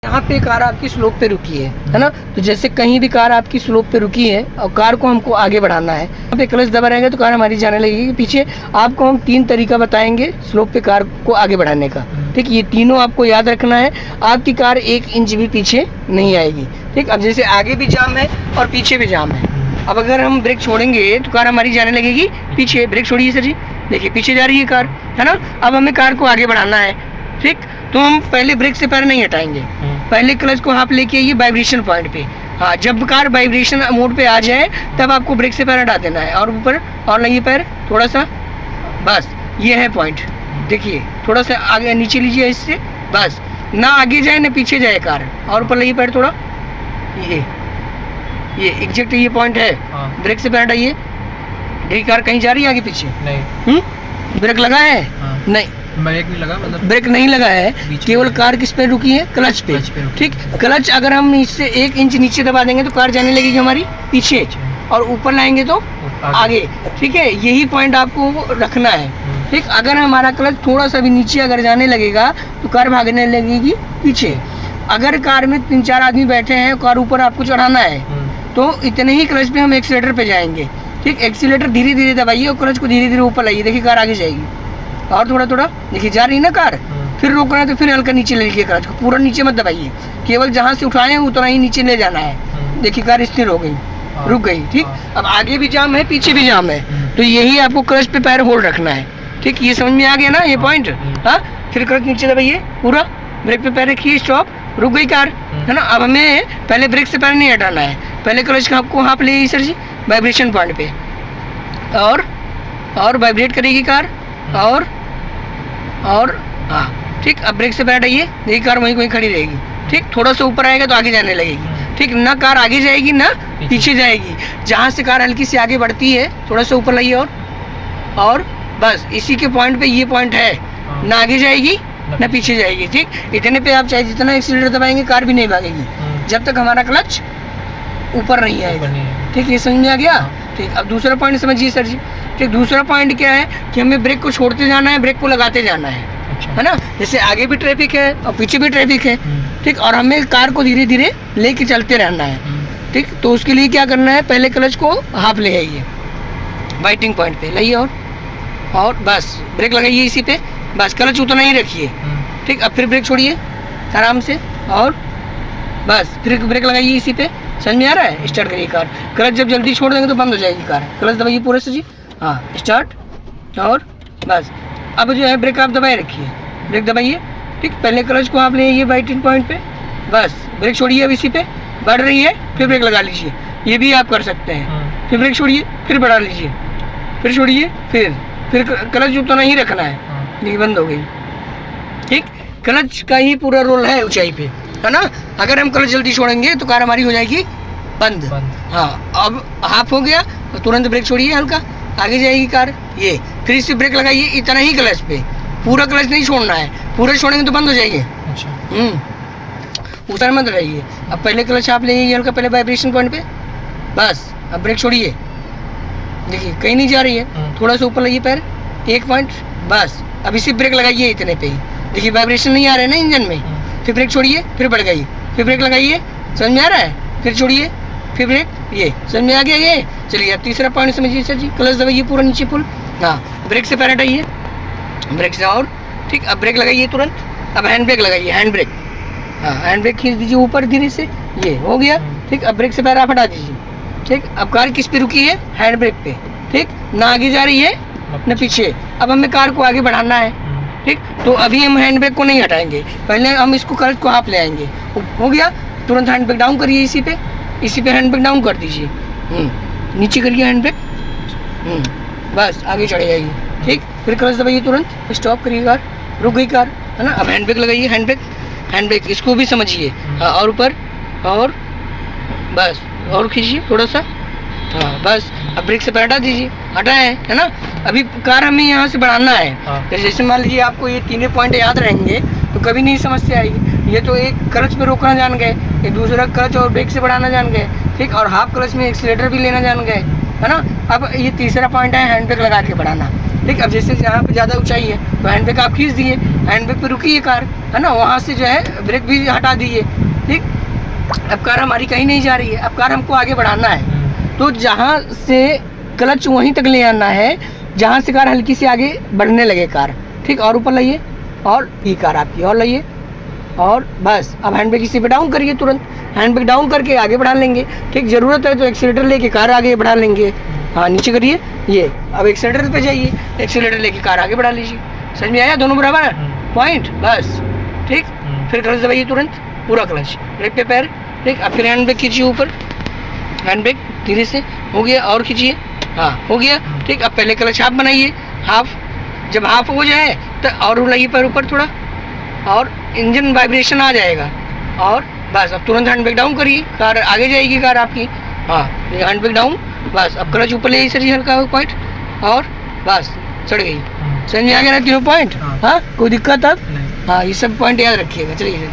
यहाँ पे कार आपकी स्लोप पे रुकी है ना, तो जैसे कहीं भी कार आपकी स्लोप पे रुकी है और कार को हमको आगे बढ़ाना है, यहाँ पे क्लच दबा रहेंगे तो कार हमारी जाने लगेगी पीछे। आपको हम 3 तरीका बताएंगे स्लोप पे कार को आगे बढ़ाने का, ठीक। ये तीनों आपको याद रखना है, आपकी कार 1 इंच भी पीछे नहीं आएगी, ठीक। अब जैसे आगे भी जाम है और पीछे भी जाम है, अब अगर हम ब्रेक छोड़ेंगे तो कार हमारी जाने लगेगी पीछे। ब्रेक छोड़िए सर जी, देखिए पीछे जा रही है कार, है ना। अब हमें कार को आगे बढ़ाना है, ठीक। तो हम पहले ब्रेक से पैर नहीं हटाएंगे, पहले क्लच को हाथ लेके आइए वाइब्रेशन पॉइंट पे। हाँ, जब कार वाइब्रेशन मोड पे आ जाए तब आपको ब्रेक से पैर हटा देना है और ऊपर और लाइए पैर थोड़ा सा, बस ये है पॉइंट। देखिए थोड़ा सा आगे नीचे लीजिए इससे, बस ना आगे जाए ना पीछे जाए कार, और ऊपर लाइए पैर थोड़ा, ये एग्जैक्ट ये पॉइंट है। ब्रेक से पैर हटाइए, देखिए कार कहीं जा रही है आगे पीछे नहीं। ब्रेक लगा है? नहीं, ब्रेक नहीं लगा, मतलब ब्रेक नहीं लगा है, केवल कार किस पे रुकी है? क्लच पे, ठीक। क्लच अगर हम इससे 1 इंच नीचे दबा देंगे तो कार जाने लगेगी हमारी पीछे, और ऊपर लाएंगे तो आगे, ठीक है। यही पॉइंट आपको रखना है, ठीक। अगर हमारा क्लच थोड़ा सा भी नीचे अगर जाने लगेगा तो कार भागने लगेगी पीछे। अगर कार में 3-4 आदमी बैठे हैं, कार ऊपर आपको चढ़ाना है तो इतने ही क्लच पे हम एक्सीलेटर पे जाएंगे, ठीक। एक्सीलेटर धीरे धीरे दबाइए और क्लच को धीरे धीरे ऊपर लाइए, देखिए कार आगे जाएगी। और थोड़ा थोड़ा, देखिए जा रही है ना कार, फिर रोकना है तो फिर हल्का नीचे ले लीजिए क्लच को, पूरा नीचे मत दबाइए, केवल जहाँ से उठाए हैं उतना ही नीचे ले जाना है। देखिए कार स्थिर हो गई, रुक गई, ठीक। अब आगे भी जाम है पीछे भी जाम है, तो यही आपको क्लच पे पैर होल्ड रखना है, ठीक। ये समझ में आ गया ना ये पॉइंट? हाँ, फिर क्लच नीचे दबाइए पूरा, ब्रेक पे पैर रखिए, स्टॉप, रुक गई कार, है ना। अब हमें पहले ब्रेक से पैर नहीं हटाना है, पहले क्लच का आपको हाथ ले सर जी वाइब्रेशन पॉइंट पे, और वाइब्रेट करेगी कार, और हाँ, ठीक। अब ब्रेक से पैर हटाइए, देखिए कार वहीं खड़ी रहेगी, ठीक। थोड़ा सा ऊपर आएगा तो आगे जाने लगेगी, ठीक। ना कार आगे जाएगी ना पीछे जाएगी, जहाँ से कार हल्की सी आगे बढ़ती है थोड़ा सा ऊपर लाइए, और बस इसी के पॉइंट पे ये पॉइंट है, ना आगे जाएगी ना पीछे जाएगी, ठीक। इतने पे आप चाहे जितना एक्सीलरेटर दबाएंगे कार भी नहीं भागेगी जब तक हमारा क्लच ऊपर नहीं आएगा, ठीक। ये समझ में आ गया, ठीक। अब दूसरा पॉइंट समझिए सर जी, ठीक। दूसरा पॉइंट क्या है कि हमें ब्रेक को छोड़ते जाना है, ब्रेक को लगाते जाना है, है ना। जैसे आगे भी ट्रैफिक है और पीछे भी ट्रैफिक है, ठीक। और हमें कार को धीरे धीरे लेके चलते रहना है, ठीक। तो उसके लिए क्या करना है, पहले क्लच को हाफ ले आइए वाइटिंग पॉइंट पे लाइए, और बस ब्रेक लगाइए इसी पे, बस क्लच उतना ही रखिए, ठीक। अब फिर ब्रेक छोड़िए आराम से, और बस फिर ब्रेक लगाइए इसी पे। समझ में आ रहा है? स्टार्ट करिए कार, क्लच जब जल्दी छोड़ देंगे तो बंद हो जाएगी कार, क्लच दबाइए पूरे से जी, हाँ, स्टार्ट, और बस। अब जो है ब्रेक आप दबाए रखिए, ब्रेक दबाइए, ठीक। पहले क्लच को आप ले आइए वाइटिंग पॉइंट पे, बस ब्रेक छोड़िए अब इसी पे, बढ़ रही है फिर ब्रेक लगा लीजिए, ये भी आप कर सकते हैं। फिर ब्रेक छोड़िए फिर बढ़ा लीजिए, फिर छोड़िए, फिर क्लच उतना ही रखना है, देखिए बंद हो गई, ठीक। क्लच का ही पूरा रोल है ऊंचाई पे, है ना। अगर हम क्लच जल्दी छोड़ेंगे तो कार हमारी हो जाएगी बंद। हाँ, अब हाफ हो गया तो तुरंत ब्रेक छोड़िए, हल्का आगे जाएगी कार, ये फिर इससे ब्रेक लगाइए इतना ही क्लच पे, पूरा क्लच नहीं छोड़ना है, पूरा छोड़ेंगे तो बंद हो जाएंगे। उतर मत रहिए। अब पहले क्लच आप ले हल्का पहले वाइब्रेशन पॉइंट पे, बस अब ब्रेक छोड़िए, देखिए कहीं नहीं जा रही है, थोड़ा सा ऊपर लाइए पैर, 1 पॉइंट, बस अब इसी ब्रेक लगाइए इतने पे ही, देखिए वाइब्रेशन नहीं आ रहा है ना इंजन में। फिर ब्रेक छोड़िए फिर बढ़ गई, फिर ब्रेक लगाइए, समझ में आ रहा है? फिर छोड़िए फिर ब्रेक, ये समझ में आ गया ये। चलिए अब तीसरा पॉइंट समझिए सर जी, क्लच दबाइए पूरा नीचे फुल, हाँ, ब्रेक से पैर हटाइए, ब्रेक से, और ठीक। अब ब्रेक लगाइए तुरंत, अब हैंड ब्रेक लगाइए, हैंड ब्रेक, हाँ, हैंड ब्रेक खींच दीजिए ऊपर धीरे से, ये हो गया, ठीक। अब ब्रेक से पैर आप हटा दीजिए, ठीक। अब कार किस पे रुकी है? हैंड ब्रेक पे, ठीक। ना आगे जा रही है ना पीछे, अब हमें कार को आगे बढ़ाना है, ठीक। तो अभी हम हैंड ब्रेक को नहीं हटाएंगे, पहले हम इसको क्लच को हाफ ले आएंगे, हो गया। तुरंत हैंड ब्रेक डाउन करिए इसी पे हैंड ब्रेक डाउन कर दीजिए, नीचे करिए हैंड ब्रेक, बस आगे चढ़ जाएगी, ठीक। फिर क्लच दबाइए तुरंत, स्टॉप करिए कार, रुक गई कार, है ना। अब हैंड ब्रेक लगाइए, हैंड ब्रेक इसको भी समझिए, हाँ, और ऊपर, और बस और खींचिए थोड़ा सा, हाँ, बस। अब ब्रेक से पैर हटा दीजिए, हटाए है ना। अभी कार हमें यहाँ से बढ़ाना है, जैसे मान लीजिए आपको ये तीनों पॉइंट याद रहेंगे तो कभी नहीं समस्या आएगी। ये तो एक क्लच पे रोकना जान गए, एक दूसरा क्लच और ब्रेक से बढ़ाना जान गए, ठीक। और हाफ क्लच में एक्सीलेटर भी लेना जान गए, है ना। अब ये तीसरा पॉइंट है हैंड ब्रेक लगा के बढ़ाना। ठीक, अब जैसे यहाँ पे ज़्यादा ऊंचाई है तो हैंड ब्रेक आप खींच दिए, हैंड ब्रेक पे रुकी है कार, है ना, वहाँ से जो है ब्रेक भी हटा दिए। ठीक, अब कार हमारी कहीं नहीं जा रही है, अब कार हमको आगे बढ़ाना है तो जहाँ से क्लच वहीं तक ले आना है जहाँ से कार हल्की सी आगे बढ़ने लगे कार। ठीक, और ऊपर लाइए, और ये कार आपकी और लाइए, और बस अब हैंड ब्रेक इसी पे डाउन करिए, तुरंत हैंड ब्रेक डाउन करके आगे बढ़ा लेंगे। ठीक, ज़रूरत है तो एक्सीलेटर लेके कार आगे बढ़ा लेंगे। हाँ, नीचे करिए ये, अब एक्सीलेटर पे जाइए, एक्सीलेटर लेके कार आगे बढ़ा लीजिए। समझ में आया, दोनों बराबर पॉइंट, बस। ठीक, फिर क्लच दबाइए तुरंत, पूरा क्लच, ब्रेक पे पैर। ठीक, अब फिर हैंड ब्रेक खींचिए ऊपर, हैंड ब्रेक धीरे से, हो गया, और खींचिए, हाँ हो गया। ठीक, अब पहले क्लच हाफ बनाइए, हाफ, जब हाफ हो जाए तो और रुलाइए पैर ऊपर थोड़ा, और इंजन वाइब्रेशन आ जाएगा, और बस अब तुरंत हैंड ब्रेक डाउन करिए, कार आगे जाएगी कार आपकी। हाँ, हैंड ब्रेक डाउन, बस अब क्लच ऊपर ले सर हल्का पॉइंट, और बस चढ़ गई। समझ में आ गया ना तीनों पॉइंट। हाँ, कोई दिक्कत अब? हाँ, ये सब पॉइंट याद रखिएगा। चलिए।